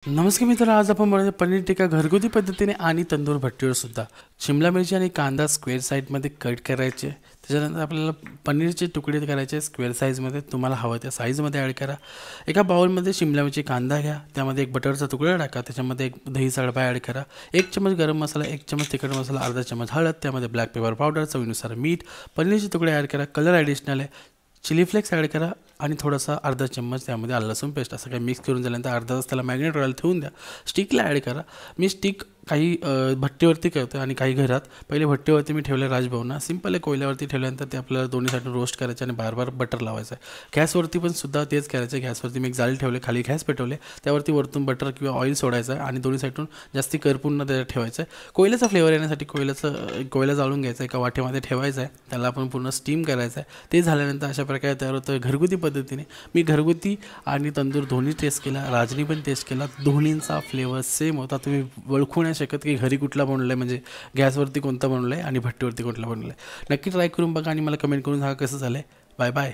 नमस्कार मित्रांनो, आज आपण बनवणार पनीर टिक्का घरगुती पद्धतीने आणि तंदूर भट्टीवर सुद्धा. शिमला मिरची आणि कांदा स्क्वेअर साईजमध्ये कट करायचे. त्याच्यानंतर आपल्याला पनीरचे तुकडे करायचे स्क्वेअर साईजमध्ये. तुम्हाला हवं त्या साईजमध्ये ॲड करा. एका बाउलमध्ये शिमला मिरची कांदा घ्या, त्यामध्ये एक बटरचा तुकडा टाका, त्याच्यामध्ये एक दही सडपा ॲड करा, 1 चमच गरम मसाला, 1 चमच तिखट मसाला, अर्धा चमच हळद, त्यामध्ये ब्लॅक पेपर पावडर, चवीनुसार मीठ, पनीरचे तुकडे ॲड करा, कलर ॲडिशनल आहे, चिली फ्लेक्स ॲड करा आणि थोडासा अर्धा चम्मच त्यामध्ये आलं लसूण पेस्ट असं काही मिक्स करून झाल्यानंतर अर्धा तास त्याला मॅरिनेट करायला ठेवून द्या. स्टिकला ॲड करा. मी स्टिक काही भट्टीवरती करतो आणि काही घरात पहिले भट्टीवरती मी ठेवलं राजभावना. सिंपल आहे, कोयल्यावरती ठेवल्यानंतर ते आपल्याला दोन्ही साईडून रोस्ट करायचे आणि बार बार बटर लावायचं आहे. गॅसवरती पण सुद्धा तेच करायचं आहे. गॅसवरती मी एक जाळी ठेवले, खाली गॅस पेटवले, त्यावरती वरतून बटर किंवा ऑइल सोडायचं आहे आणि दोन्ही साईडून जास्ती करपून न त्याच्यात ठेवायचं आहे. कोयल्याचा फ्लेवर येण्यासाठी कोयला जाळून घ्यायचा, एका वाटेमध्ये ठेवायचं आहे, त्याला आपण पूर्ण स्टीम करायचं आहे. ते झाल्यानंतर अशा प्रकारे तयार होतं घरगुती पद्धतीने. मी घरगुती आणि तंदूर दोन्ही टेस्ट केला, राजनी पण टेस्ट केला, दोन्हींचा फ्लेवर सेम होता. तुम्ही ओळखू नाही शकत की घरी कुठला बनवलं आहे, म्हणजे गॅसवरती कोणता बनवलं आहे आणि भट्टीवरती कोणता बनवलं आहे. नक्की ट्राय करून बघा आणि मला कमेंट करून सांगा कसं झालं आहे. Bye bye.